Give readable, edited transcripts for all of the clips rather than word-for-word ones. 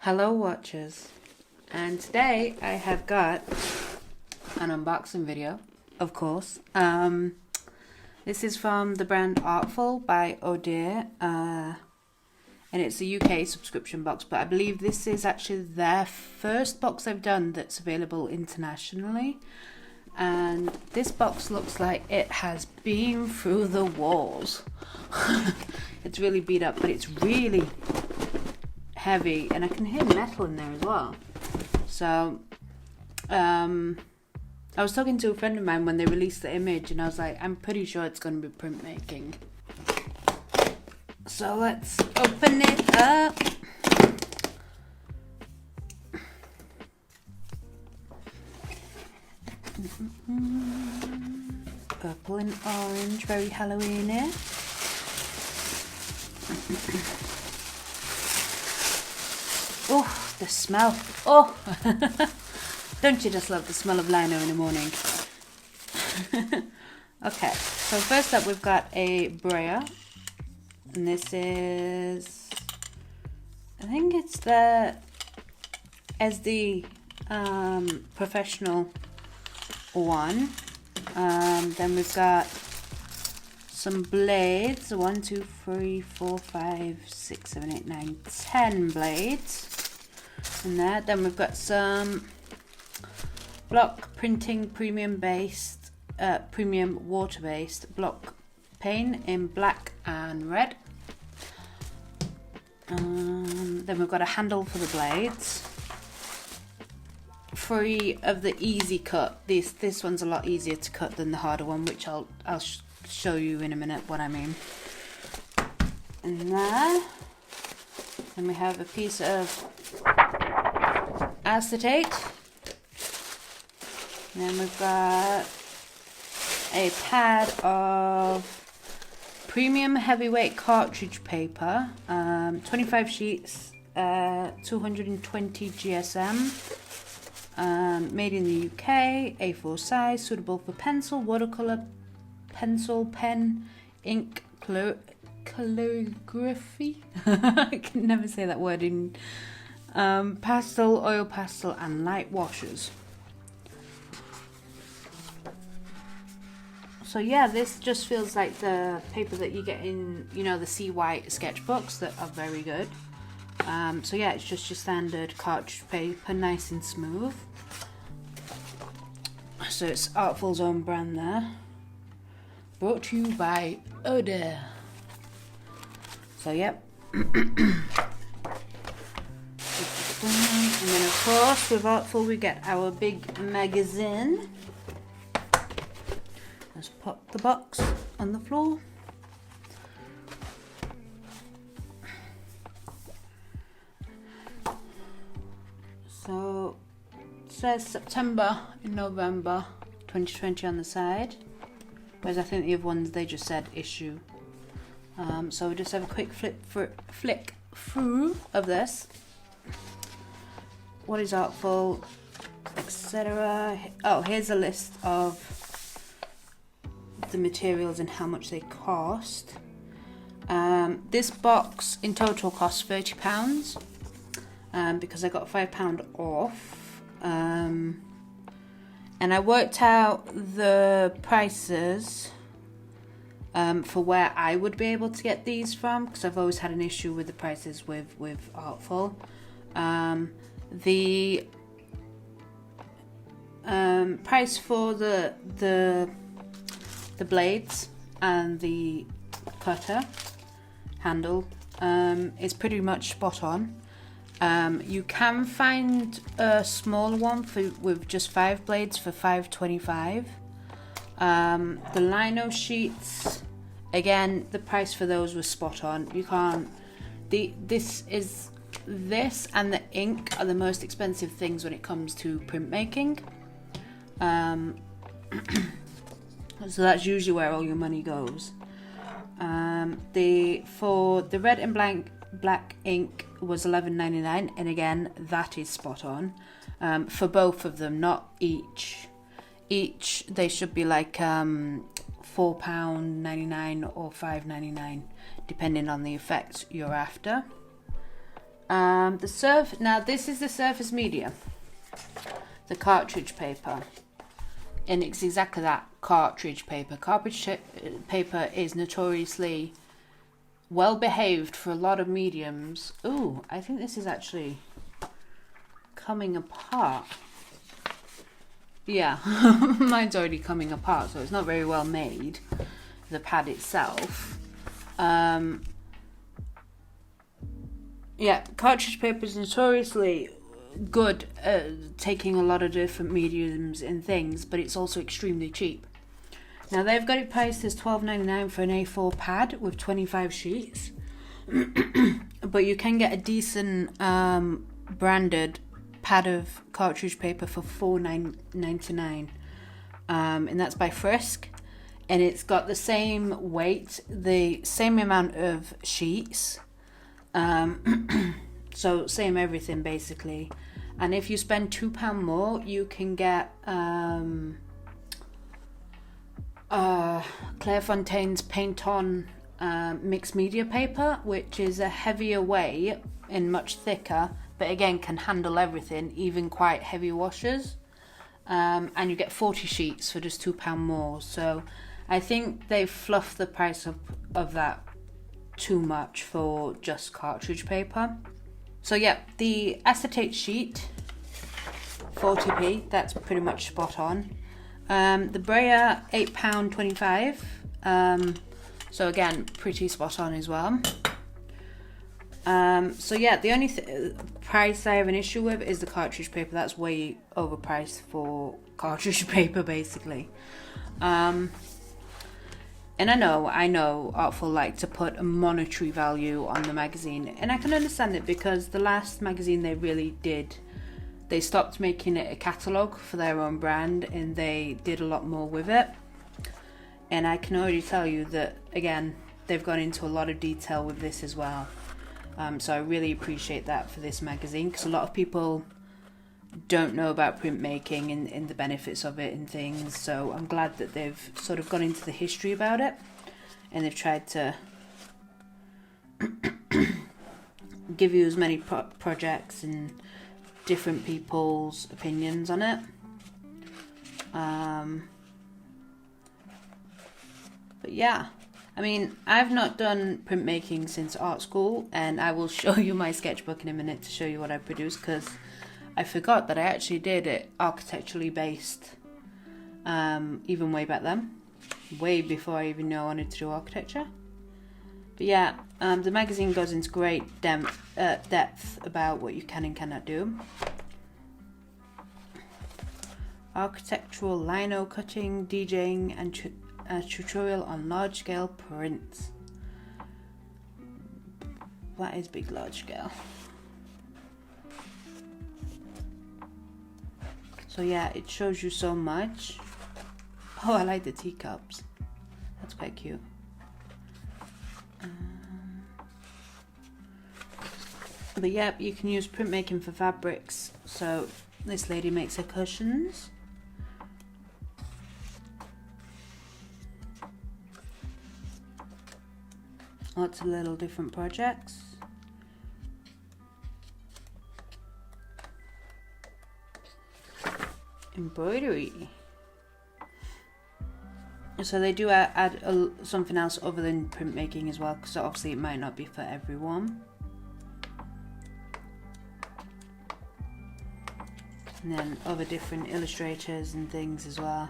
Hello watchers, and today I have got an unboxing video, of course. This is from the brand Artful by Essdee, and it's a UK subscription box, but I believe this is actually their first box they've done that's available internationally. And this box looks like it has been through the walls. It's really beat up, but it's really heavy, and I can hear metal in there as well. So I was talking to a friend of mine when they released the image, and I was like, I'm pretty sure it's going to be printmaking. So let's open it up. Purple and orange, very Halloweeny. Oh, the smell. Oh, don't you just love the smell of Lino in the morning? Okay, so first up we've got a brayer. And this is, I think it's the Essdee professional one. Then we've got some blades, 1, 2, 3, 4, 5, 6, 7, 8, 9, 10 blades in there. Then we've got some block printing premium water based block paint in black and red. Then we've got a handle for the blades. 3 of the easy cut. This one's a lot easier to cut than the harder one, which I'll show you in a minute what I mean. And there. Then we have a piece of acetate. And then we've got a pad of premium heavyweight cartridge paper, 25 sheets, 220 GSM, made in the UK, A4 size, suitable for pencil, watercolor, pencil, pen, ink, calligraphy. I can never say that word in pastel, oil pastel, and light washes. So yeah, this just feels like the paper that you get in, you know, the Sea White sketchbooks that are very good. So yeah, it's just your standard cartridge paper, nice and smooth. So it's Artful's own brand there. Brought to you by Essdee. So yep. And then of course with Artful we get our big magazine. Let's pop the box on the floor. So it says September and November 2020 on the side, whereas I think the other ones they just said issue. So we just have a quick flick through of this. What is Artful, etc. Oh, here's a list of the materials and how much they cost. This box in total costs £30 because I got £5 off, and I worked out the prices for where I would be able to get these from, because I've always had an issue with the prices with Artful. The price for the blades and the cutter handle is pretty much spot on. You can find a smaller one with just 5 blades for $5.25. The Lino sheets, again, the price for those was spot on. You can't. This and the ink are the most expensive things when it comes to printmaking. So that's usually where all your money goes. For the red and black ink was $11.99, and again that is spot on. For both of them, not each. Each they should be like £4.99 or $5.99, depending on the effect you're after. Now this is the surface media, the cartridge paper, and it's exactly that, cartridge paper. Cartridge paper is notoriously well behaved for a lot of mediums. Ooh, I think this is actually coming apart. Yeah, mine's already coming apart, so it's not very well made, the pad itself. Yeah, cartridge paper is notoriously good at taking a lot of different mediums and things, but it's also extremely cheap. Now they've got it priced as $12.99 for an A4 pad with 25 sheets, but you can get a decent branded pad of cartridge paper for $4.99, and that's by Frisk, and it's got the same weight, the same amount of sheets. So same everything basically, and if you spend £2 more, you can get Clairefontaine's Paint On mixed media paper, which is a heavier weight and much thicker, but again can handle everything, even quite heavy washes, and you get 40 sheets for just £2 more. So I think they fluffed the price of that too much for just cartridge paper. So yeah, the acetate sheet, 40p, that's pretty much spot on. The brayer, £8.25, so again pretty spot on as well. So yeah, the only price I have an issue with is the cartridge paper. That's way overpriced for cartridge paper basically. And I know Artful like to put a monetary value on the magazine, and I can understand it, because the last magazine they really did, they stopped making it a catalogue for their own brand, and they did a lot more with it. And I can already tell you that, again, they've gone into a lot of detail with this as well. So I really appreciate that for this magazine, because a lot of people don't know about printmaking and the benefits of it and things, so I'm glad that they've sort of gone into the history about it, and they've tried to give you as many projects and different people's opinions on it. But yeah, I mean, I've not done printmaking since art school, and I will show you my sketchbook in a minute to show you what I produced, because I forgot that I actually did it architecturally based, even way back then, way before I even knew I wanted to do architecture. But yeah, the magazine goes into great depth about what you can and cannot do. Architectural lino cutting, DJing, and a tutorial on large scale prints. That is big, large scale. So yeah, it shows you so much. Oh, I like the teacups. That's quite cute. But yeah, you can use printmaking for fabrics. So this lady makes her cushions. Lots of little different projects. Embroidery. So they do add something else other than printmaking as well, because obviously it might not be for everyone. And then other different illustrators and things as well.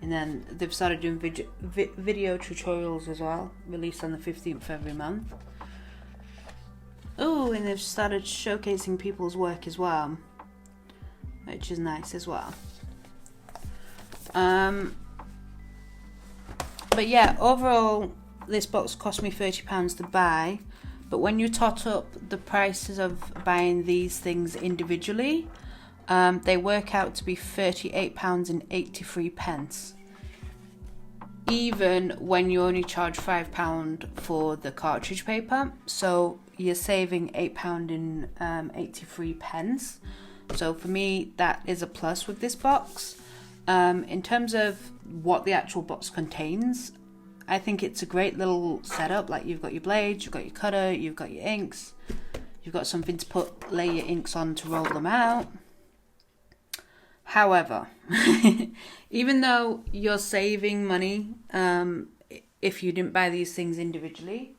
And then they've started doing video tutorials as well, released on the 15th of every month. Oh, and they've started showcasing people's work as well, which is nice as well. But yeah, overall this box cost me £30 to buy, but when you tot up the prices of buying these things individually, they work out to be £38.83, even when you only charge £5 for the cartridge paper. So you're saving £8.83. So for me, that is a plus with this box. In terms of what the actual box contains, I think it's a great little setup. Like, you've got your blades, you've got your cutter, you've got your inks, you've got something to lay your inks on to roll them out. However, even though you're saving money if you didn't buy these things individually,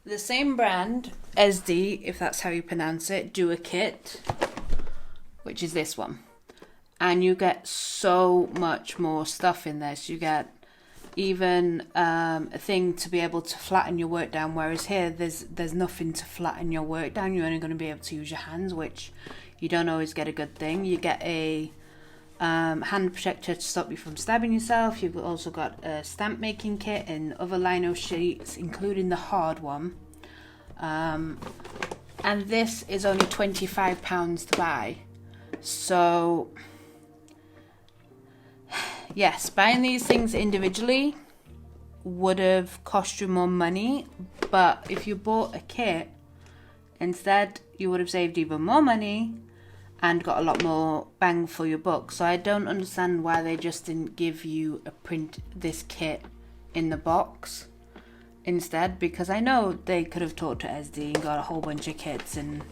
the same brand, Essdee, if that's how you pronounce it, do a kit, which is this one. And you get so much more stuff in this. You get even a thing to be able to flatten your work down, whereas here there's nothing to flatten your work down. You're only going to be able to use your hands, which you don't always get a good thing. You get a hand protector to stop you from stabbing yourself. You've also got a stamp making kit and other lino sheets, including the hard one. And this is only £25 to buy. So yes, buying these things individually would have cost you more money, but if you bought a kit instead, you would have saved even more money and got a lot more bang for your buck. So I don't understand why they just didn't give you this kit in the box instead, because I know they could have talked to Essdee and got a whole bunch of kits and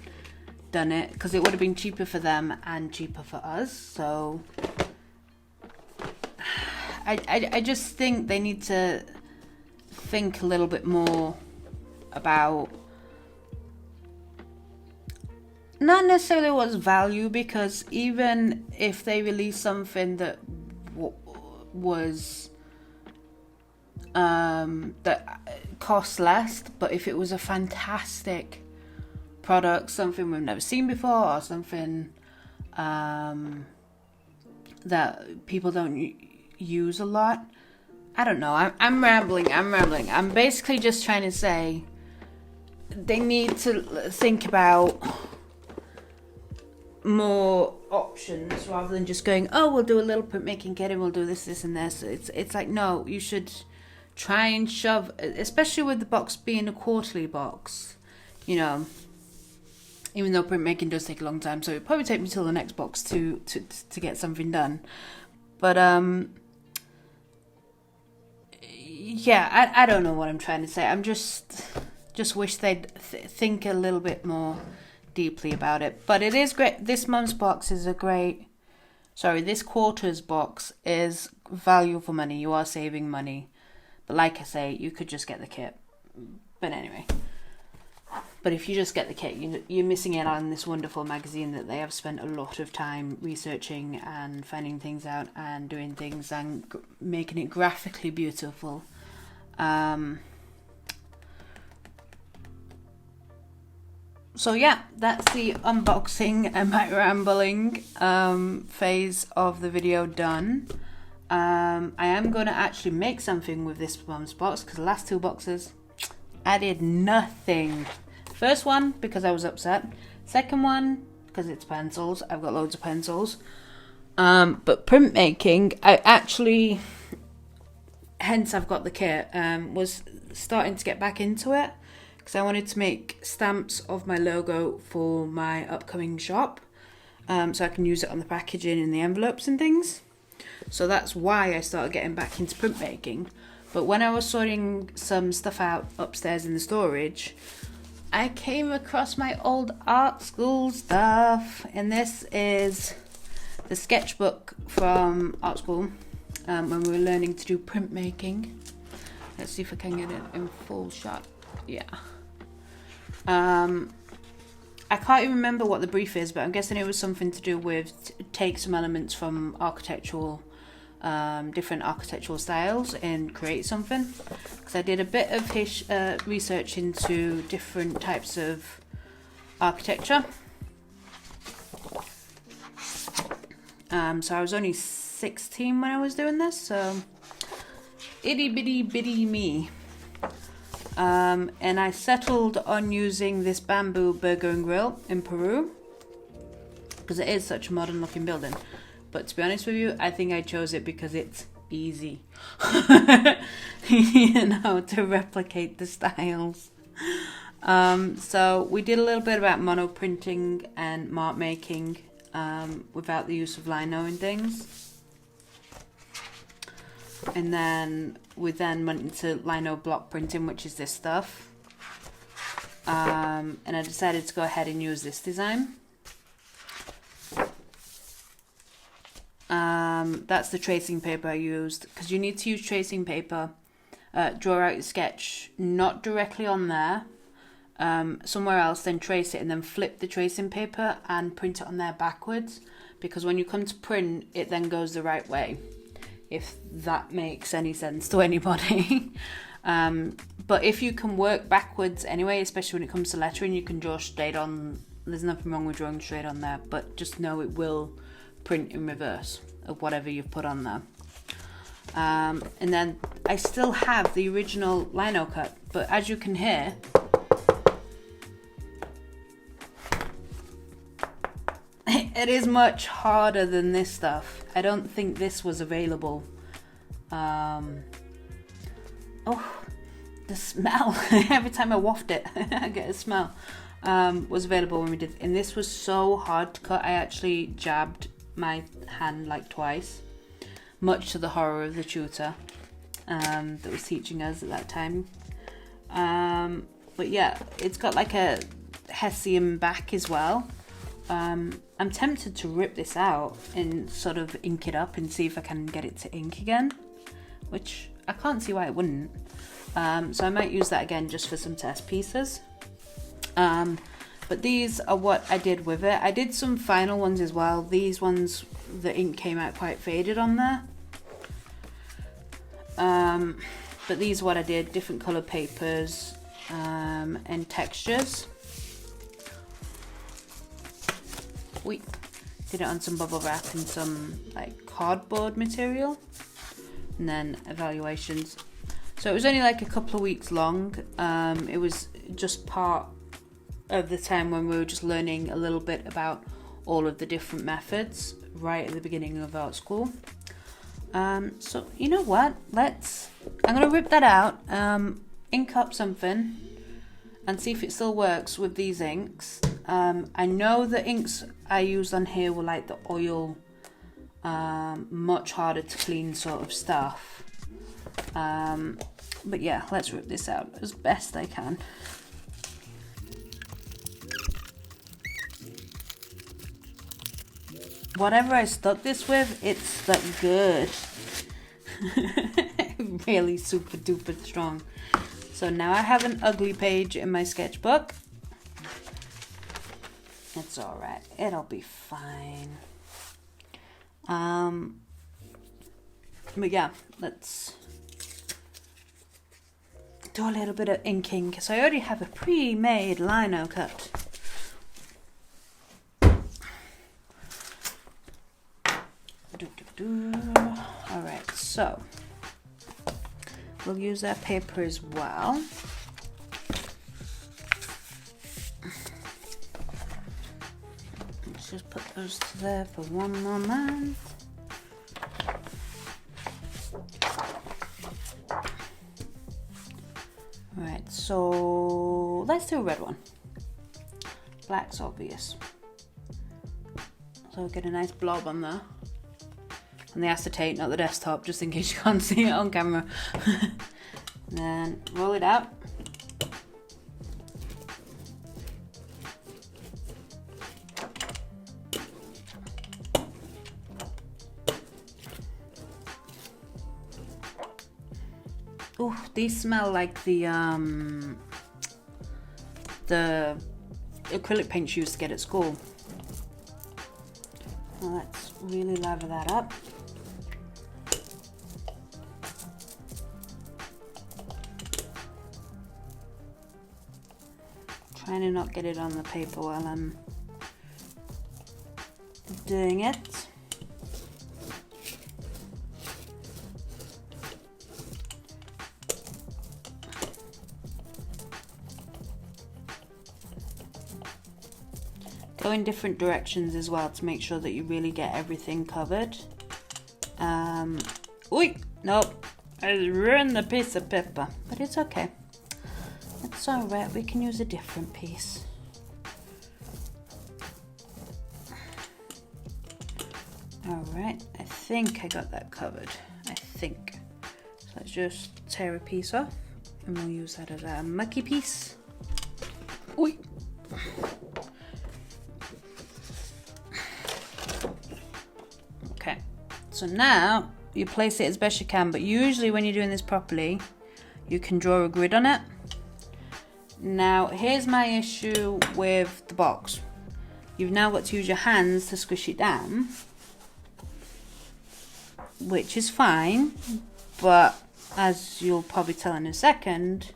done it, because it would have been cheaper for them and cheaper for us. So I just think they need to think a little bit more about not necessarily what's value, because even if they release something that was that costs less, but if it was a fantastic product, something we've never seen before, or something that people don't use a lot, I don't know. I'm rambling. I'm basically just trying to say they need to think about more options rather than just going, oh, we'll do a little printmaking kit and we'll do this and this. It's like, no, you should try and shove, especially with the box being a quarterly box, you know, even though printmaking does take a long time, so it'll probably take me till the next box to get something done. But yeah, I don't know what I'm trying to say. I'm just wish they'd think a little bit more deeply about it. But it is great. This month's box is this quarter's box is value for money. You are saving money. But like I say, you could just get the kit. But anyway. But if you just get the kit, you're missing out on this wonderful magazine that they have spent a lot of time researching and finding things out and doing things and making it graphically beautiful. So yeah, that's the unboxing and my rambling phase of the video done. I am going to actually make something with this month's box, because the last two boxes I did nothing. First one because I was upset. Second one because it's pencils. I've got loads of pencils. But printmaking, I actually, hence I've got the kit, was starting to get back into it, because I wanted to make stamps of my logo for my upcoming shop, so I can use it on the packaging and the envelopes and things. So that's why I started getting back into printmaking. But when I was sorting some stuff out upstairs in the storage, I came across my old art school stuff, and this is the sketchbook from art school when we were learning to do printmaking. Let's see if I can get it in full shot. Yeah. I can't even remember what the brief is, but I'm guessing it was something to do with take some elements from architectural, different architectural styles and create something. Because I did a bit of research into different types of architecture. So I was only 16 when I was doing this, so itty bitty me. And I settled on using this bamboo burger and grill in Peru, because it is such a modern looking building. But to be honest with you, I think I chose it because it's easy, you know, to replicate the styles. So we did a little bit about mono printing and mark making without the use of lino and things. And then we then went into Lino block printing, which is this stuff. And I decided to go ahead and use this design. That's the tracing paper I used, because you need to use tracing paper. Draw out your sketch not directly on there, somewhere else, then trace it, and then flip the tracing paper and print it on there backwards, because when you come to print it then goes the right way, if that makes any sense to anybody. But if you can work backwards anyway, especially when it comes to lettering, you can draw straight on. There's nothing wrong with drawing straight on there, but just know it will print in reverse of whatever you've put on there. And then I still have the original Lino cut, but as you can hear, it is much harder than this stuff. I don't think this was available. Oh, the smell. Every time I waft it, I get a smell. Was available when we did, and this was so hard to cut. I actually jabbed my hand like twice, much to the horror of the tutor that was teaching us at that time. But yeah, it's got like a Hessian back as well. I'm tempted to rip this out and sort of ink it up and see if I can get it to ink again, which I can't see why it wouldn't. So I might use that again just for some test pieces. But these are what I did with it. I did some final ones as well. These ones, the ink came out quite faded on there. But these are what I did, different color papers and textures. We did it on some bubble wrap and some like cardboard material, and then evaluations. So it was only like a couple of weeks long. It was just part of the time when we were just learning a little bit about all of the different methods right at the beginning of art school. So you know what, I'm gonna rip that out, ink up something and see if it still works with these inks. I know the inks I used on here were like the oil, much harder to clean sort of stuff. But yeah, let's rip this out as best I can. Whatever I stuck this with, it's stuck good. Really super duper strong. So now I have an ugly page in my sketchbook. It's alright, it'll be fine. But yeah, let's do a little bit of inking, because I already have a pre-made Lino cut. Alright, so we'll use that paper as well. Let's just put those there for one moment. Alright, so let's do a red one. Black's obvious. So get a nice blob on there. On the acetate, not the desktop, just in case you can't see it on camera. And then roll it out. Oh, these smell like the acrylic paints you used to get at school. Well, let's really lather that up. Trying to not get it on the paper while I'm doing it. Go in different directions as well to make sure that you really get everything covered. Oi! Nope, I ruined the piece of paper, but it's okay. It's alright, we can use a different piece. Alright, I think I got that covered. I think. let's just tear a piece off and we'll use that as a mucky piece. Oi. Okay, so now you place it as best you can, but usually when you're doing this properly, you can draw a grid on it. Now, here's my issue with the box. You've now got to use your hands to squish it down, which is fine, but as you'll probably tell in a second,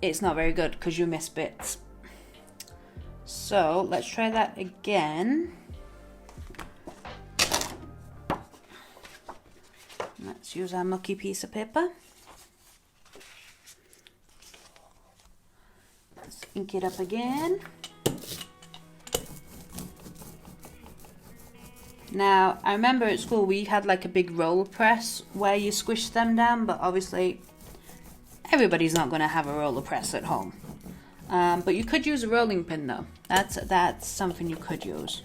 it's not very good because you miss bits. So let's try that again. Let's use our mucky piece of paper. Let's ink it up again. Now, I remember at school we had like a big roller press where you squish them down, but obviously everybody's not going to have a roller press at home. But you could use a rolling pin though. That's something you could use.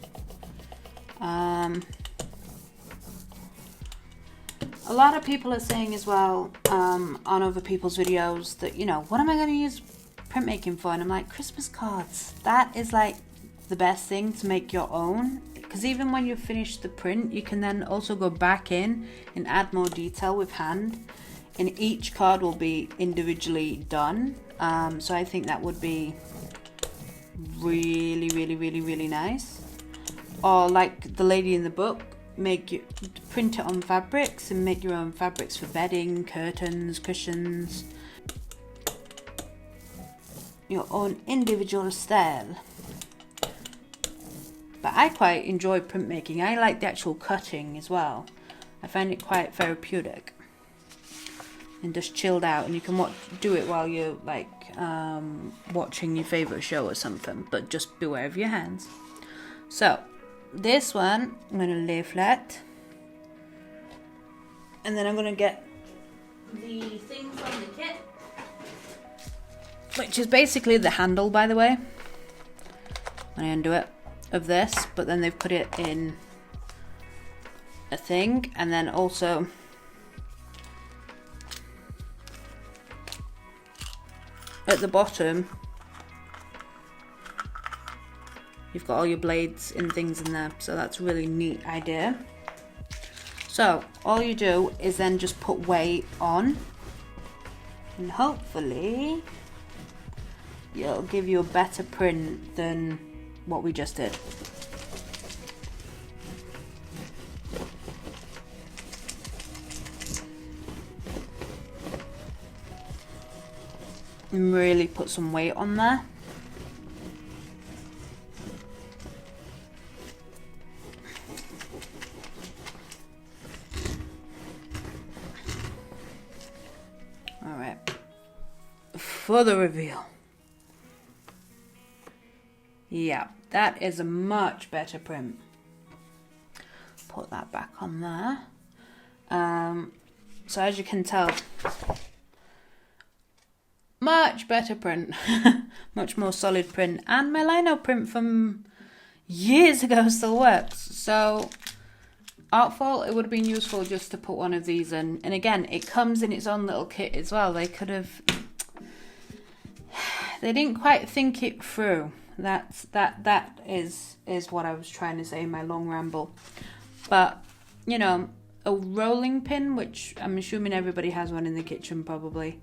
A lot of people are saying as well on other people's videos that, you know, what am I going to use printmaking for? And I'm like, Christmas cards. That is like the best thing to make your own. Because even when you finish the print, you can then also go back in and add more detail with hand. And each card will be individually done. So I think that would be really nice. Or like the lady in the book, print it on fabrics and make your own fabrics for bedding, curtains, cushions. Your own individual style. But I quite enjoy printmaking. I like the actual cutting as well. I find it quite therapeutic. And just chilled out, and you can do it while you're like watching your favourite show or something, but just beware of your hands. So this one I'm going to lay flat, and then I'm going to get the thing from the kit, which is basically the handle, by the way. I undo it, of this, but then they've put it in a thing, and then also at the bottom you've got all your blades and things in there, so that's a really neat idea. So all you do is then just put weight on, and hopefully it'll give you a better print than what we just did. And really put some weight on there. All right, for the reveal. Yeah, that is a much better print. Put that back on there. So as you can tell, much better print, much more solid print, and my Lino print from years ago still works. So Artful, it would have been useful just to put one of these in, and again, it comes in its own little kit as well. They didn't quite think it through. That is what I was trying to say in my long ramble. But you know, a rolling pin, which I'm assuming everybody has one in the kitchen probably,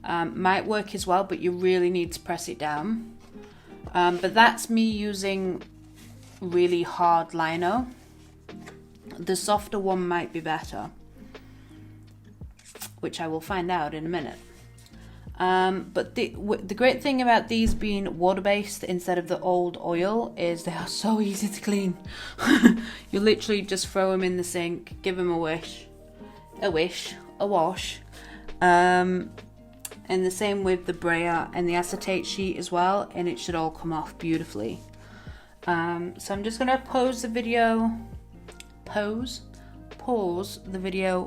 might work as well, but you really need to press it down. But that's me using really hard Lino. The softer one might be better, which I will find out in a minute. But the great thing about these being water-based instead of the old oil is they are so easy to clean. You literally just throw them in the sink, give them a wash. And the same with the brayer and the acetate sheet as well, and it should all come off beautifully. So I'm just gonna pause the video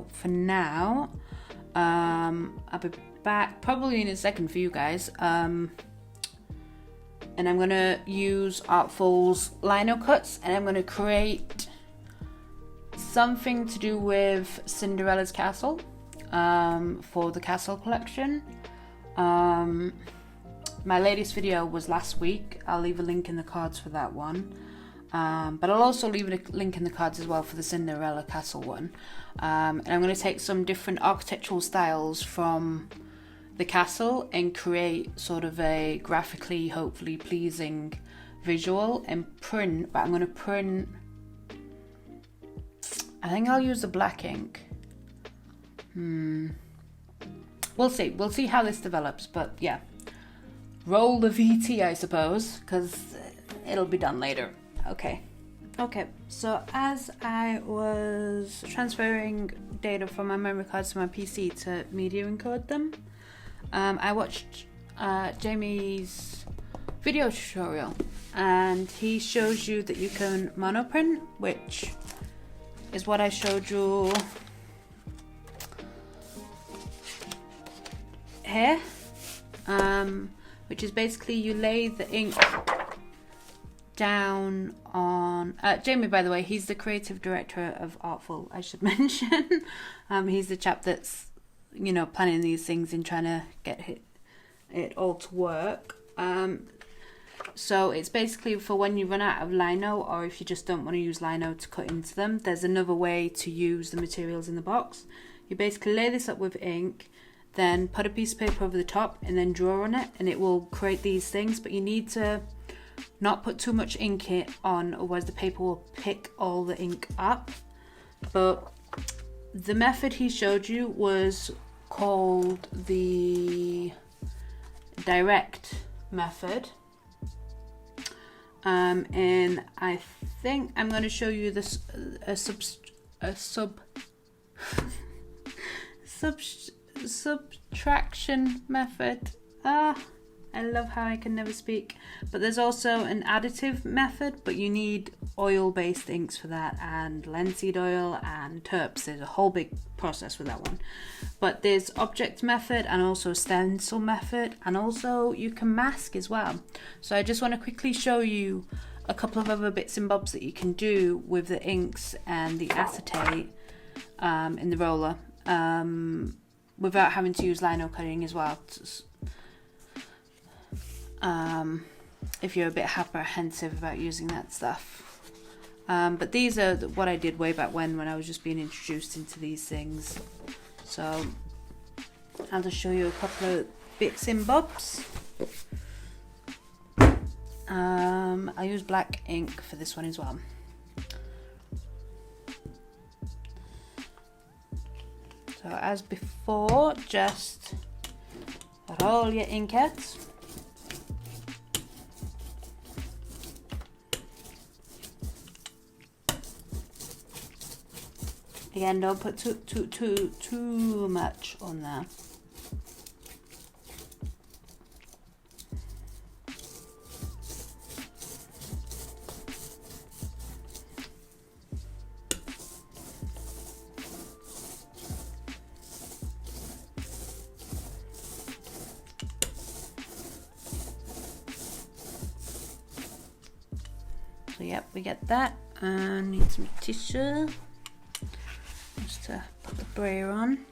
for now. I'll be back probably in a second for you guys. And I'm gonna use Artful's Lino cuts, and I'm gonna create something to do with Cinderella's castle, for the castle collection. My latest video was last week. I'll leave a link in the cards for that one. But I'll also leave a link in the cards as well for the Cinderella castle one. And I'm going to take some different architectural styles from the castle and create sort of a graphically, hopefully pleasing visual and print. But I'm going to print, I think I'll use the black ink. We'll see how this develops, but yeah. Roll the VT, I suppose, because it'll be done later. Okay, so as I was transferring data from my memory cards to my PC to media encode them, I watched Jamie's video tutorial, and he shows you that you can monoprint, which is what I showed you here, which is basically you lay the ink down on Jamie, by the way, he's the creative director of Artful, I should mention. He's the chap that's, you know, planning these things and trying to get it all to work. So it's basically for when you run out of lino, or if you just don't want to use lino to cut into them, there's another way to use the materials in the box. You basically lay this up with ink, then put a piece of paper over the top and then draw on it, and it will create these things. But you need to not put too much ink on, otherwise the paper will pick all the ink up. But the method he showed you was called the direct method, and I think I'm going to show you this subtraction method. I love how I can never speak. But there's also an additive method, but you need oil-based inks for that, and linseed oil and terps. There's a whole big process with that one. But there's object method and also stencil method, and also you can mask as well. So I just want to quickly show you a couple of other bits and bobs that you can do with the inks and the acetate in the roller, without having to use lino cutting as well. If you're a bit apprehensive about using that stuff. But these are what I did way back when I was just being introduced into these things. So I'll just show you a couple of bits and bobs. I use black ink for this one as well. So as before, just roll your inkheads. Again, don't put too much on there. So yep, we get that. Need some tissue. Just to put the brayer on.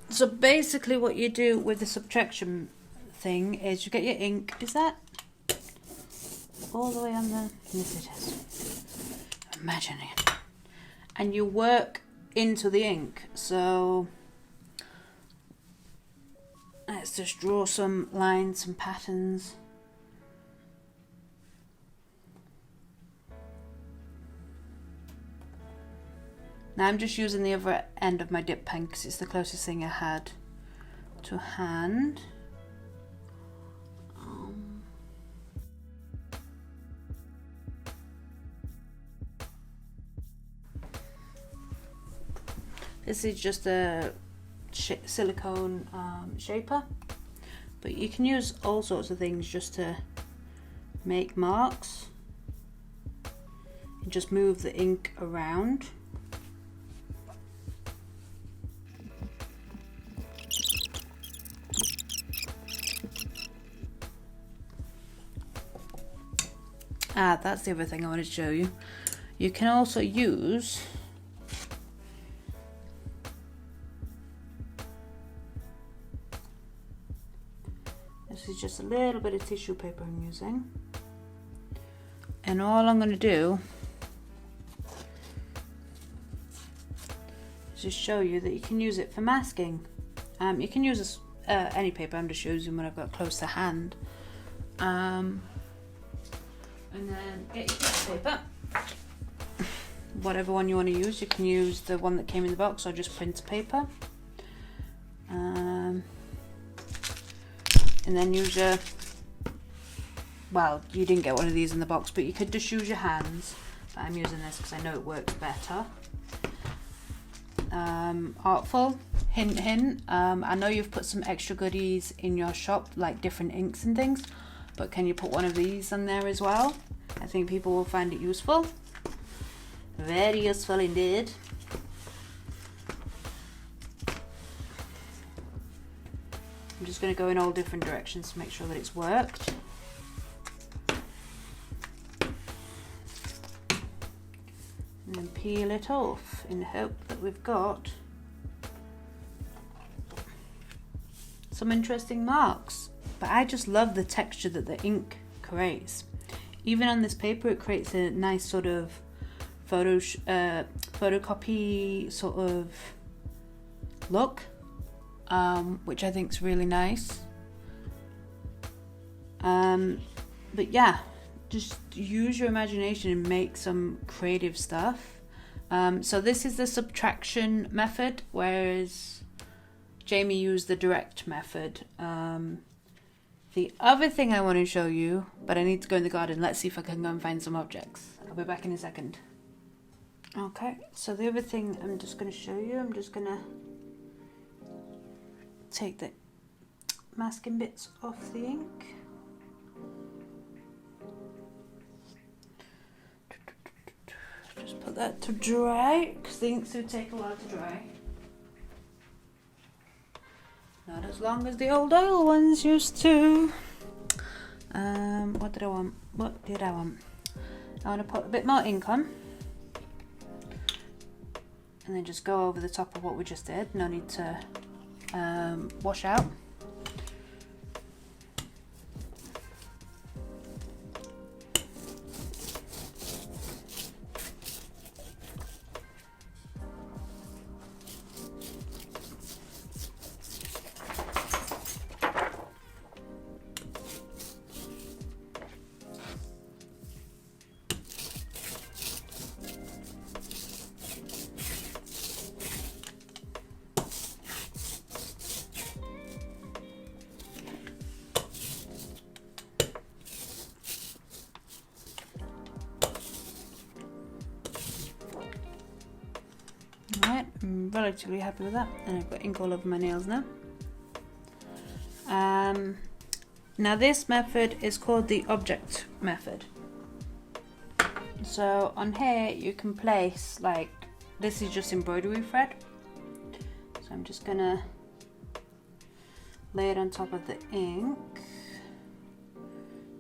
So basically what you do with the subtraction thing is you get your ink. Is that all the way on the... Yes, it is. Imagine it. And you work into the ink. So let's just draw some lines, some patterns. Now I'm just using the other end of my dip pen because it's the closest thing I had to hand. This is just a silicone shaper, but you can use all sorts of things just to make marks and just move the ink around. That's the other thing I wanted to show you. You can also use this is just a little bit of tissue paper I'm using, and all I'm going to do is just show you that you can use it for masking. You can use this, any paper. I'm just using what I've got close to hand. And then get your tissue paper, whatever one you want to use. You can use the one that came in the box or just print paper. And then use your, well, you didn't get one of these in the box, but you could just use your hands. But I'm using this because I know it works better. Artful, hint hint, I know you've put some extra goodies in your shop, like different inks and things, but can you put one of these on there as well? I think people will find it useful. Very useful indeed. I'm just going to go in all different directions to make sure that it's worked. And then peel it off in the hope that we've got some interesting marks. But I just love the texture that the ink creates. Even on this paper, it creates a nice sort of photocopy sort of look, which I think is really nice. But yeah, just use your imagination and make some creative stuff. So this is the subtraction method, whereas Jamie used the direct method. The other thing I want to show you, but I need to go in the garden. Let's see if I can go and find some objects. I'll be back in a second. Okay, so the other thing I'm just going to show you, I'm just going to take the masking bits off the ink. Just put that to dry, because the inks do take a while to dry. Not as long as the old oil ones used to. What did I want? I want to put a bit more ink on. And then just go over the top of what we just did. No need to wash out. Alright, I'm relatively happy with that, and I've got ink all over my nails now. Now this method is called the object method. So on here you can place, like, this is just embroidery thread. So I'm just gonna lay it on top of the ink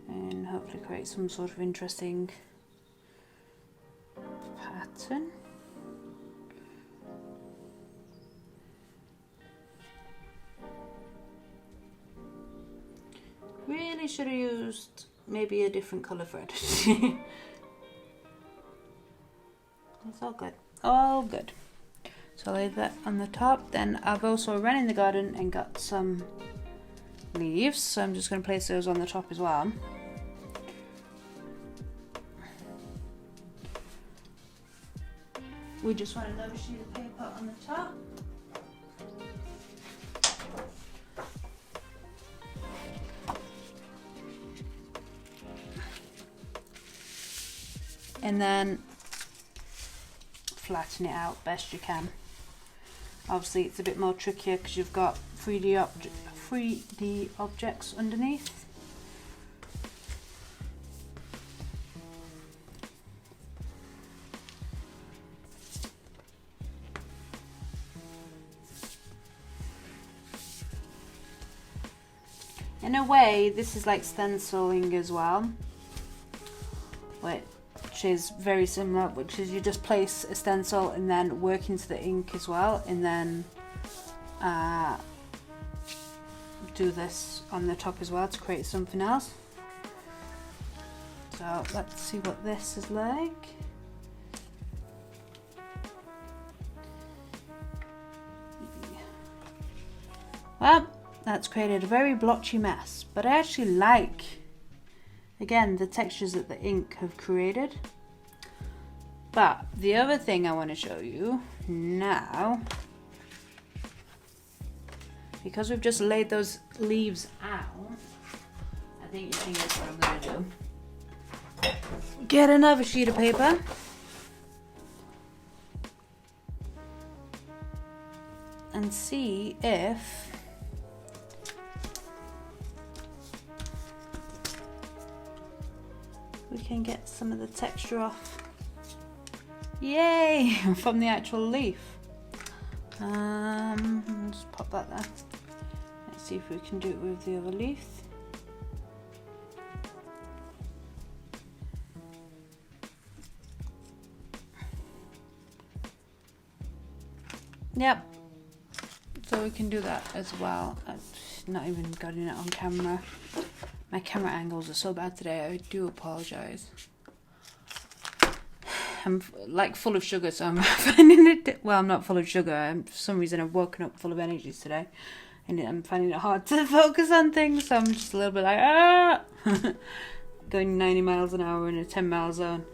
and hopefully create some sort of interesting pattern. Really should have used maybe a different colour thread. It's all good. All good. So I'll leave that on the top. Then I've also run in the garden and got some leaves. So I'm just going to place those on the top as well. We just want another sheet of paper on the top. And then flatten it out best you can. Obviously it's a bit more trickier because you've got 3D objects underneath. In a way, this is like stenciling as well. which is very similar, which is you just place a stencil and then work into the ink as well, and then do this on the top as well to create something else. So let's see what this is like. Well, that's created a very blotchy mess, but I actually like, again, the textures that the ink have created. But the other thing I want to show you now, because we've just laid those leaves out, I think you can guess what I'm going to do. Get another sheet of paper. And see if we can get some of the texture off. Yay! From the actual leaf. Just pop that there. Let's see if we can do it with the other leaf. Yep. So we can do that as well. I've not even gotten it on camera. My camera angles are so bad today, I do apologise. I'm like full of sugar, so I'm finding it, well, I'm not full of sugar, for some reason I've woken up full of energy today, and I'm finding it hard to focus on things, so I'm just a little bit like, ah! Going 90 miles an hour in a 10-mile zone.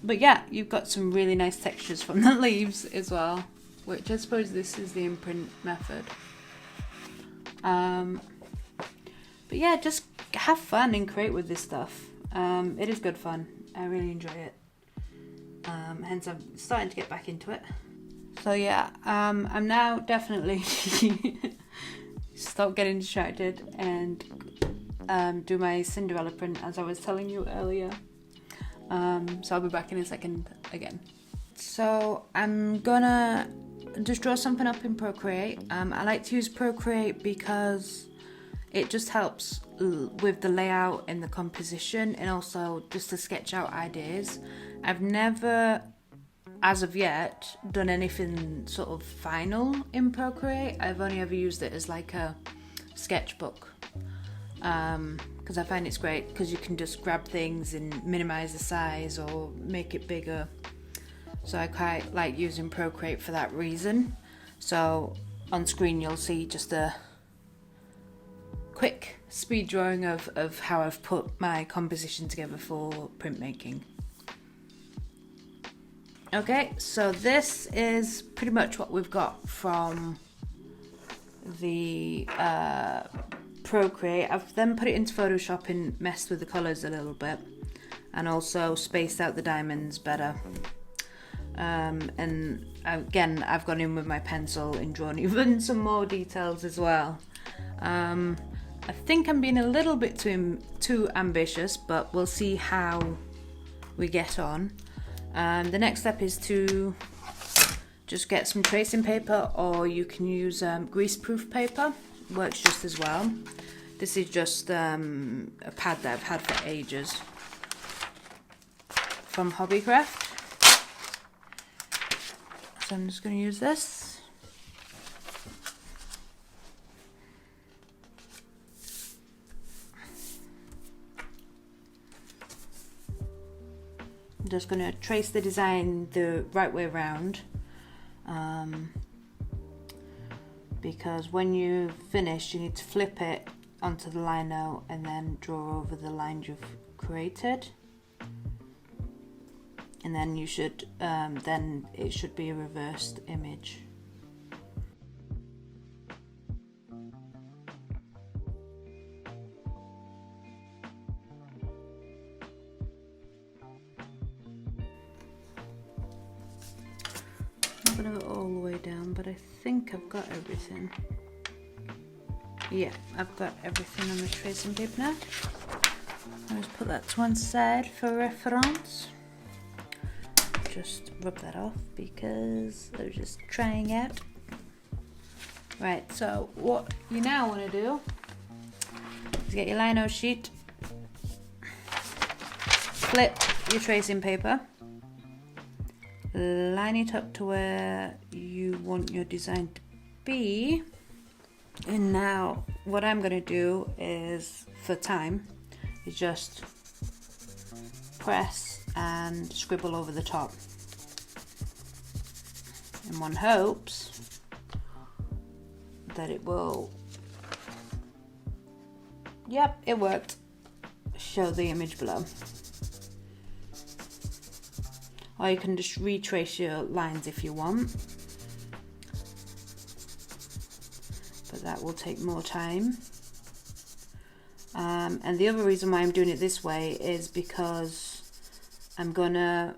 But yeah, you've got some really nice textures from the leaves as well, which I suppose this is the imprint method. But yeah, just have fun and create with this stuff. It is good fun. I really enjoy it. Hence I'm starting to get back into it. So yeah, I'm now definitely stop getting distracted and do my Cinderella print as I was telling you earlier. So I'll be back in a second again. So I'm gonna just draw something up in Procreate. I like to use Procreate because it just helps with the layout and the composition, and also just to sketch out ideas. I've never, as of yet, done anything sort of final in Procreate. I've only ever used it as like a sketchbook, because I find it's great because you can just grab things and minimize the size or make it bigger. So I quite like using Procreate for that reason. So on screen you'll see just a quick speed drawing of how I've put my composition together for printmaking. Okay, so this is pretty much what we've got from the Procreate. I've then put it into Photoshop and messed with the colours a little bit, and also spaced out the diamonds better. And again, I've gone in with my pencil and drawn even some more details as well. I think I'm being a little bit too ambitious, but we'll see how we get on. The next step is to just get some tracing paper, or you can use greaseproof paper, works just as well. This is just a pad that I've had for ages from Hobbycraft. So I'm just going to use this. I'm just going to trace the design the right way around, because when you finish you need to flip it onto the lino and then draw over the lines you've created, and then you should then it should be a reversed image. I'm not going to go all the way down, but I think I've got everything. Yeah, I've got everything on the tracing paper now. I'll just put that to one side for reference. Just rub that off because I was just trying out. Right, so what you now want to do is get your lino sheet, flip your tracing paper, line it up to where you want your design to be, and now what I'm going to do is, for time, is just press and scribble over the top, and one hopes that it will, yep, it worked, show the image below. Or you can just retrace your lines if you want, but that will take more time. And the other reason why I'm doing it this way is because I'm gonna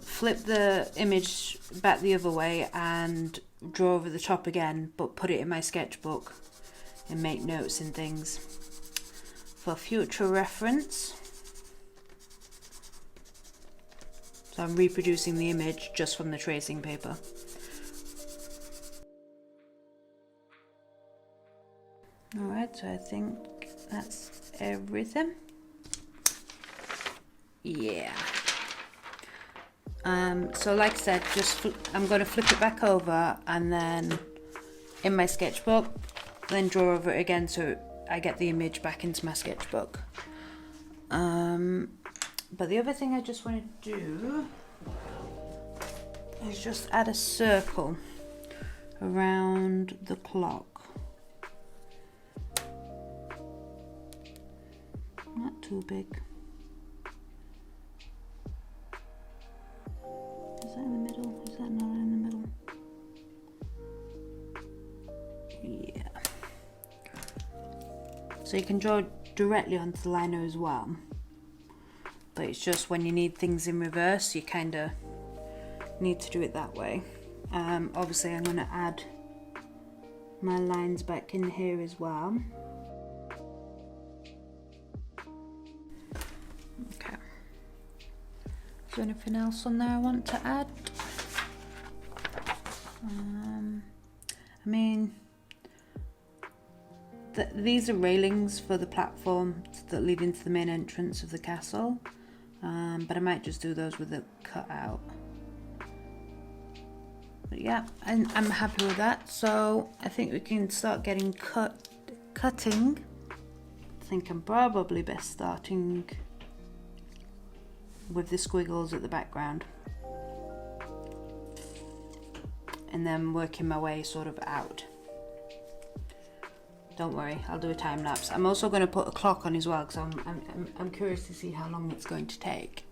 flip the image back the other way and draw over the top again, but put it in my sketchbook and make notes and things for future reference. So I'm reproducing the image just from the tracing paper. Alright, so I think that's everything. Yeah. So like I said, I'm going to flip it back over and then in my sketchbook, then draw over it again so I get the image back into my sketchbook. But the other thing I just want to do is just add a circle around the clock. Not too big. Is that in the middle? Is that not in the middle? Yeah. So you can draw directly onto the liner as well. But it's just when you need things in reverse, you kind of need to do it that way. Obviously I'm going to add my lines back in here as well. Okay. Is there anything else on there I want to add? I mean, these are railings for the platform that lead into the main entrance of the castle. But I might just do those with it cut out. But yeah, I'm happy with that. So I think we can start getting cutting. I think I'm probably best starting with the squiggles at the background. And then working my way sort of out. Don't worry, I'll do a time lapse. I'm also going to put a clock on as well because I'm curious to see how long it's going to take.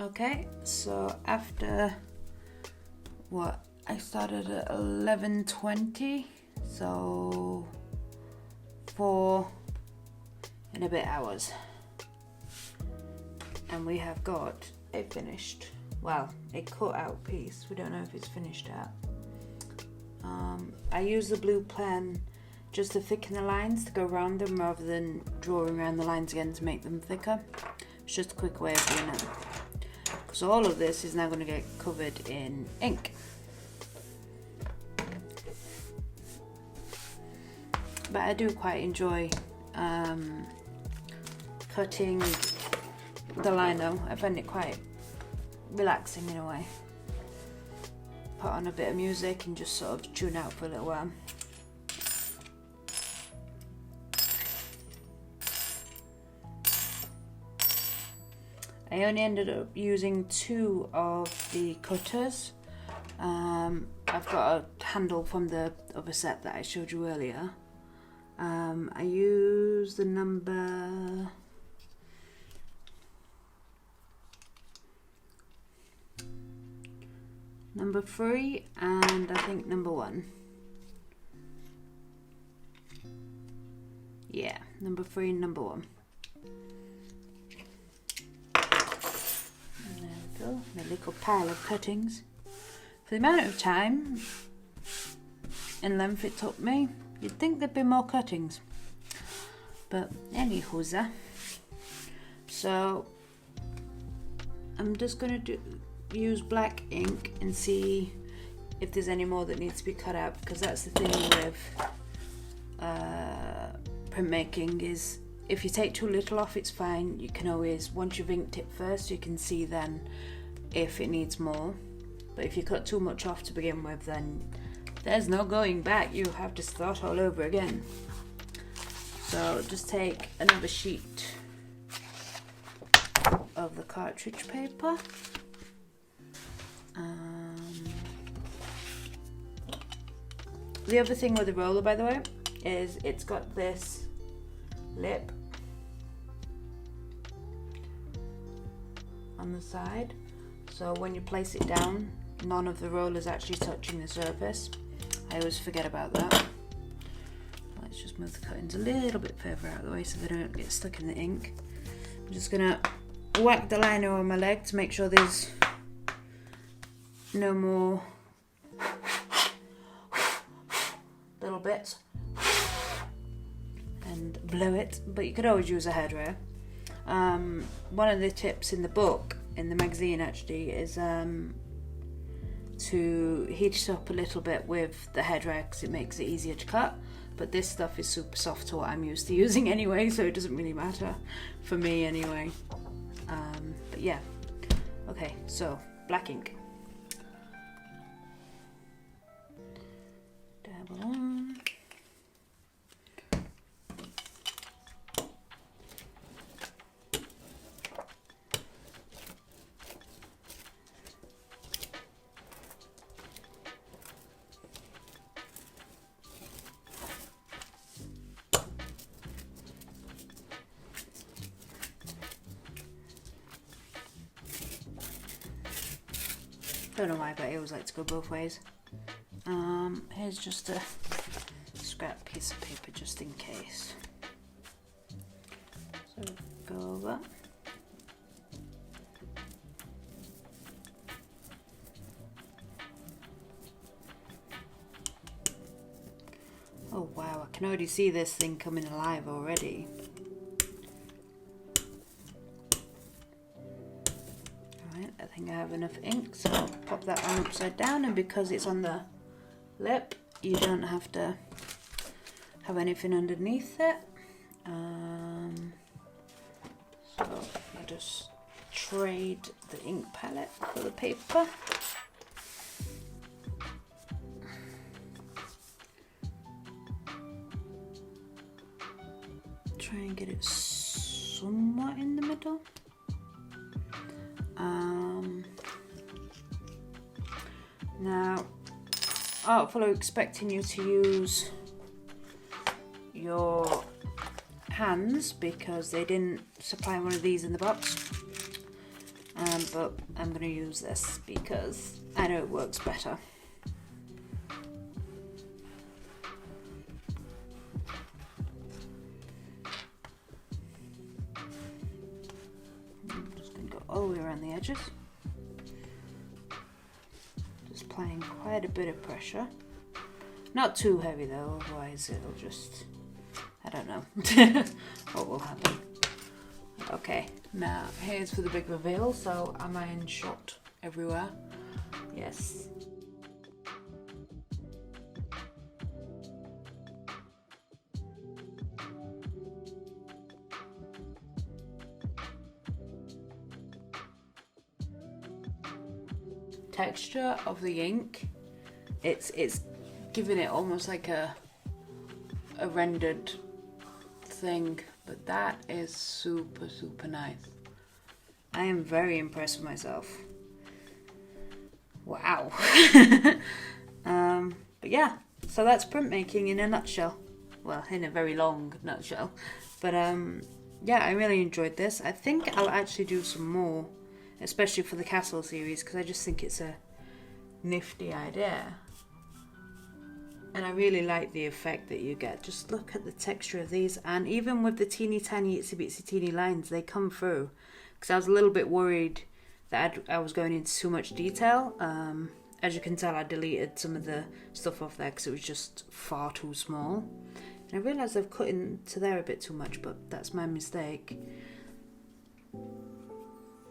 Okay, so after what I started at 11:20, so 4 and a bit hours. and we have got a finished, well, a cut out piece. We don't know if it's finished yet. I use the blue pen just to thicken the lines, to go around them rather than drawing around the lines again to make them thicker. It's just a quick way of doing it. Because all of this is now going to get covered in ink. But I do quite enjoy cutting the lino. I find it quite relaxing in a way. Put on a bit of music and just sort of tune out for a little while. I only ended up using 2 of the cutters. I've got a handle from the other set that I showed you earlier. I use the number 3 and I think number 1. Yeah, number 3 and number 1. And there we go, my little pile of cuttings. For the amount of time and length it took me, you'd think there'd be more cuttings. But anywho, so I'm just gonna use black ink and see if there's any more that needs to be cut out, because that's the thing with printmaking, is if you take too little off, it's fine. You can always, once you've inked it first, you can see then if it needs more. But if you cut too much off to begin with, then there's no going back. You have to start all over again. So just take another sheet of the cartridge paper. The other thing with the roller, by the way, is it's got this lip on the side, so when you place it down, none of the roller is actually touching the surface. I always forget about that. Let's just move the cuttings a little bit further out of the way so they don't get stuck in the ink. I'm just gonna whack the lino on my leg to make sure there's no more little bits, and blow it. But you could always use a hairdryer. One of the tips in the book, in the magazine actually, is to heat it up a little bit with the hairdryer because it makes it easier to cut. But this stuff is super soft to what I'm used to using anyway, so it doesn't really matter for me anyway. But yeah, okay, so black ink. Dabble on. Don't know why, but I always like to go both ways. Here's just a scrap piece of paper just in case. So go over. Oh wow, I can already see this thing coming alive already. I think I have enough ink, so I'll pop that one upside down, and because it's on the lip, you don't have to have anything underneath it. So I'll just trade the ink palette for the paper. Try and get it somewhat in the middle. Now, Artful are expecting you to use your hands because they didn't supply one of these in the box, but I'm going to use this because I know it works better. I'm just going all the way around the edges. Just applying quite a bit of pressure. Not too heavy though, otherwise it'll just, I don't know what will happen. Okay, now here's for the big reveal. So am I in shot everywhere? Yes. Texture of the ink, it's giving it almost like a rendered thing, but that is super nice. I am very impressed with myself. Wow. But yeah, so that's printmaking in a nutshell. Well, in a very long nutshell. But yeah, I really enjoyed this. I think I'll actually do some more, especially for the castle series, because I just think it's a nifty idea. And I really like the effect that you get. Just look at the texture of these, and even with the teeny tiny itsy bitsy teeny lines, they come through. Because I was a little bit worried that I was going into too much detail. As you can tell, I deleted some of the stuff off there because it was just far too small. And I realised I've cut into there a bit too much, but that's my mistake.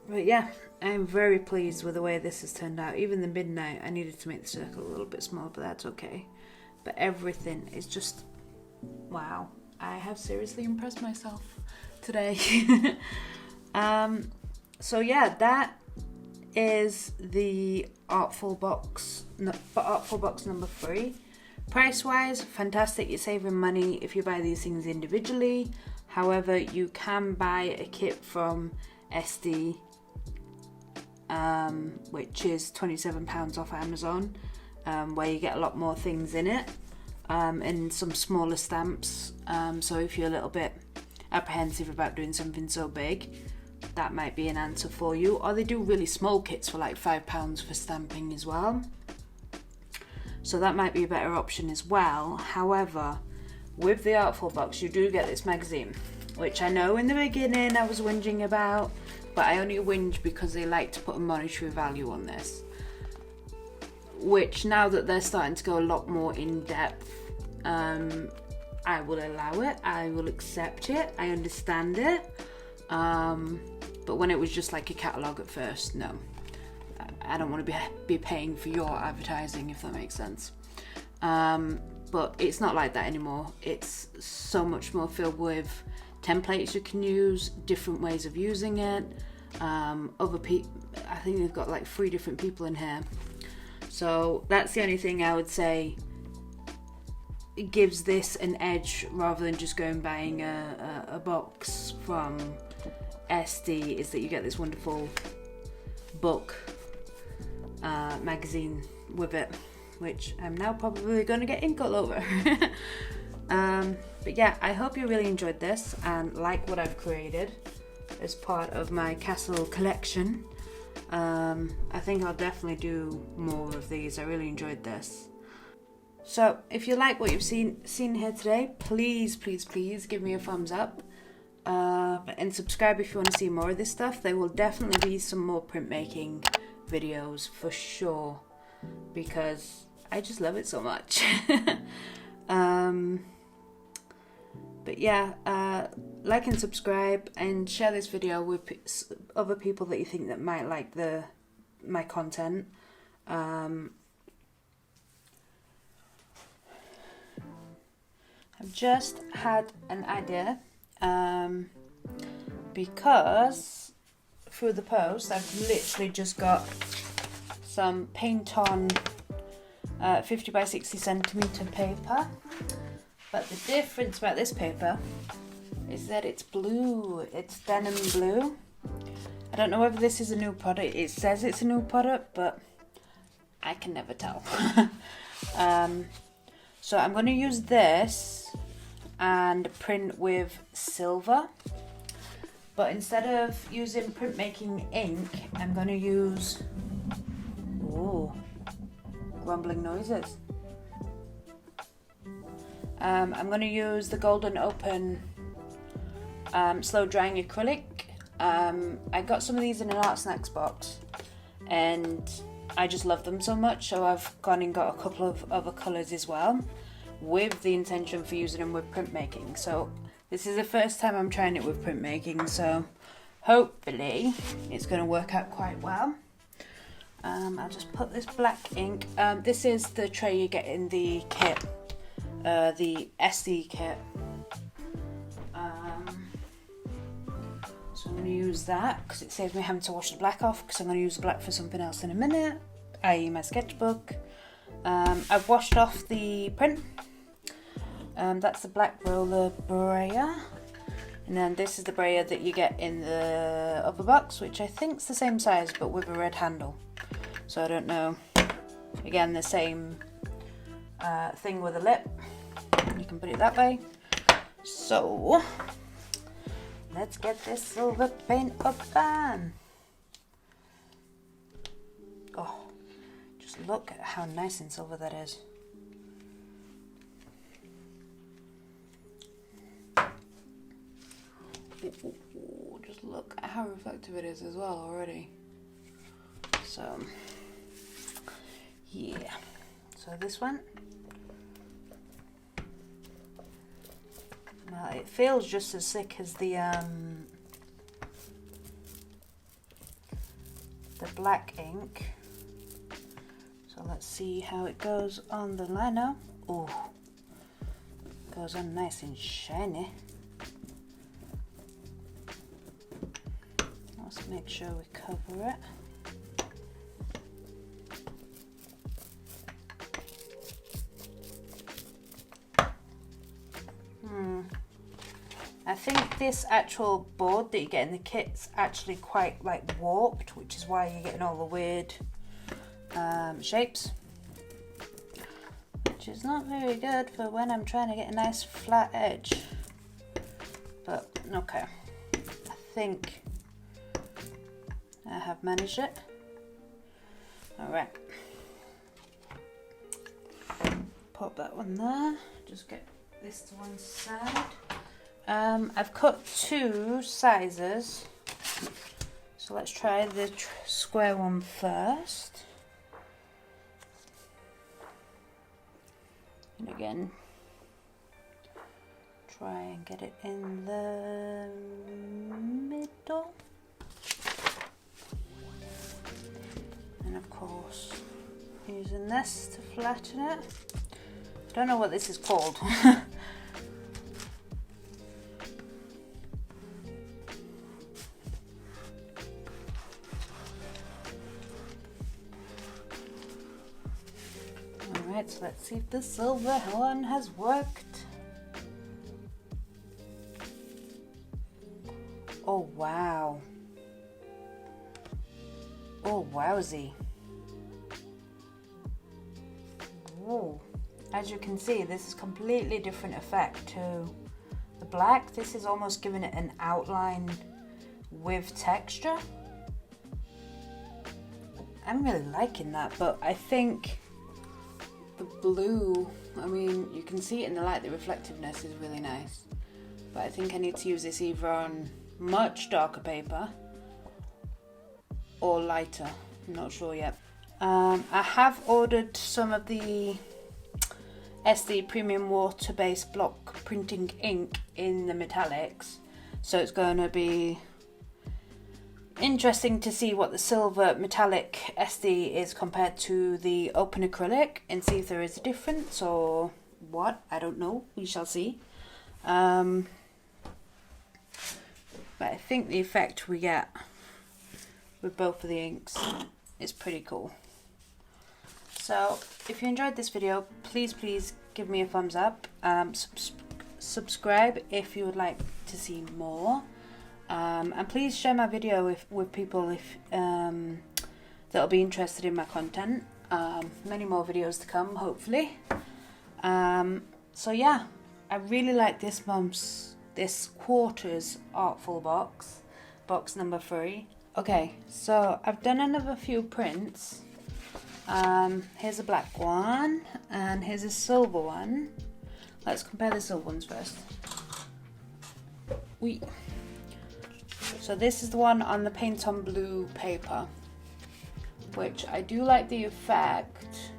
But yeah, I'm very pleased with the way this has turned out. Even the midnight, I needed to make the circle a little bit smaller, but that's okay. But everything is just, wow. I have seriously impressed myself today. So yeah, that is the Artful box number 3. Price wise, fantastic. You're saving money if you buy these things individually. However, you can buy a kit from Essdee, which is £27 off Amazon, where you get a lot more things in it, and some smaller stamps. So if you're a little bit apprehensive about doing something so big, that might be an answer for you. Or they do really small kits for like £5 for stamping as well. So that might be a better option as well. However, with the Artful box, you do get this magazine, which I know in the beginning I was whinging about, but I only whinge because they like to put a monetary value on this. Which, now that they're starting to go a lot more in depth, I will allow it, I will accept it, I understand it. But when it was just like a catalogue at first, no. I don't want to be paying for your advertising, if that makes sense. But it's not like that anymore. It's so much more filled with templates you can use, different ways of using it. Other people, I think they've got like 3 different people in here. So that's the only thing I would say it gives this an edge rather than just going buying a box from Essdee, is that you get this wonderful book magazine with it, which I'm now probably going to get ink all over. But yeah, I hope you really enjoyed this and like what I've created as part of my castle collection. I think I'll definitely do more of these. I really enjoyed this. So if you like what you've seen here today, please give me a thumbs up, and subscribe if you want to see more of this stuff. There will definitely be some more printmaking videos for sure, because I just love it so much. But yeah, like and subscribe and share this video with other people that you think that might like my content. I've just had an idea, because through the post I've literally just got some paint on 50 by 60 centimeter paper, but the difference about this paper is that it's blue. It's denim blue. I don't know whether this is a new product. It says it's a new product, but I can never tell. So I'm going to use this and print with silver, but instead of using printmaking ink, I'm going to use, grumbling noises. I'm going to use the Golden Open slow drying acrylic, I got some of these in an Art Snacks box and I just love them so much, so I've gone and got a couple of other colours as well, with the intention for using them with printmaking. So this is the first time I'm trying it with printmaking, so hopefully it's going to work out quite well. I'll just put this black ink. This is the tray you get in the kit, the Essdee Kit. So I'm going to use that because it saves me having to wash the black off, because I'm going to use the black for something else in a minute, i.e. my sketchbook. I've washed off the print. That's the black roller brayer. And then this is the brayer that you get in the upper box, which I think is the same size but with a red handle. So I don't know. Again, the same thing with a lip. You can put it that way. So let's get this silver paint open. Oh, just look at how nice and silver that is. Ooh, just look at how reflective it is as well already. So yeah, so this one, well, it feels just as thick as the black ink. So let's see how it goes on the lino. Oh, goes on nice and shiny. Let's make sure we cover it. I think this actual board that you get in the kit's actually quite like warped, which is why you're getting all the weird shapes, which is not very good for when I'm trying to get a nice flat edge. But okay, I think I have managed it. Alright, pop that one there, just get this to one side. I've cut two sizes, so let's try the square one first. And again, try and get it in the middle. And of course, using this to flatten it. I don't know what this is called. Alright, so let's see if the silver one has worked. Oh wow. Oh wowzy. Whoa. As you can see, this is completely different effect to the black. This is almost giving it an outline with texture. I'm really liking that, but I think the blue, I mean, you can see it in the light, the reflectiveness is really nice. But I think I need to use this either on much darker paper or lighter. I'm not sure yet. I have ordered some of the Essdee Premium Water-Based Block Printing Ink in the metallics. So it's going to be interesting to see what the silver metallic Essdee is compared to the open acrylic and see if there is a difference or what. I don't know. We shall see. But I think the effect we get with both of the inks is pretty cool. So if you enjoyed this video, please give me a thumbs up. Subscribe if you would like to see more. And please share my video with people that'll be interested in my content. Many more videos to come, hopefully. So yeah, I really like this quarter's Artful box number 3. Okay, so I've done another few prints. Here's a black one and here's a silver one. Let's compare the silver ones first. So this is the one on the Paint on Blue paper, which I do like the effect,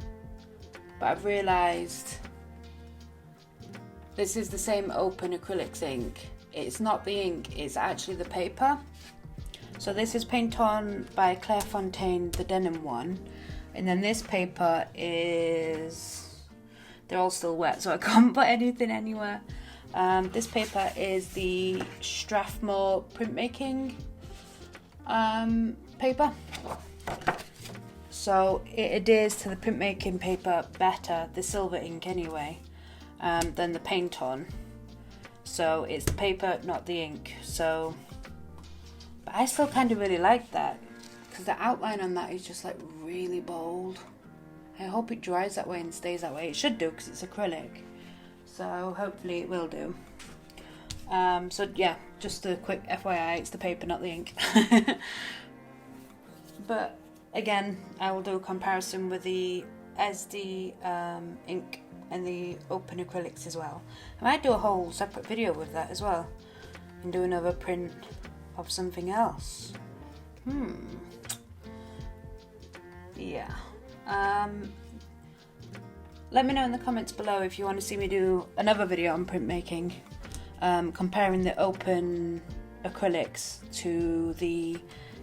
but I've realised this is the same open acrylics ink. It's not the ink, it's actually the paper. So this is Paint On by Clairefontaine, the denim one. And then this paper is, they're all still wet, so I can't put anything anywhere. This paper is the Strathmore Printmaking paper. So it adheres to the printmaking paper better, the silver ink anyway, than the Paint On. So it's the paper, not the ink. So, but I still kind of really like that, because the outline on that is just like really bold. I hope it dries that way and stays that way. It should do, because it's acrylic. So hopefully it will do. So yeah, just a quick FYI, it's the paper, not the ink. But again, I will do a comparison with the Essdee ink and the open acrylics as well. I might do a whole separate video with that as well, and do another print of something else. Yeah. Let me know in the comments below if you want to see me do another video on printmaking, comparing the open acrylics to the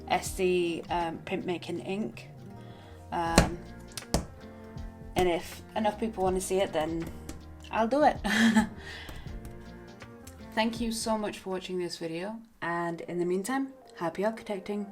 Essdee printmaking ink. And if enough people want to see it, then I'll do it. Thank you so much for watching this video, and in the meantime, happy architecting.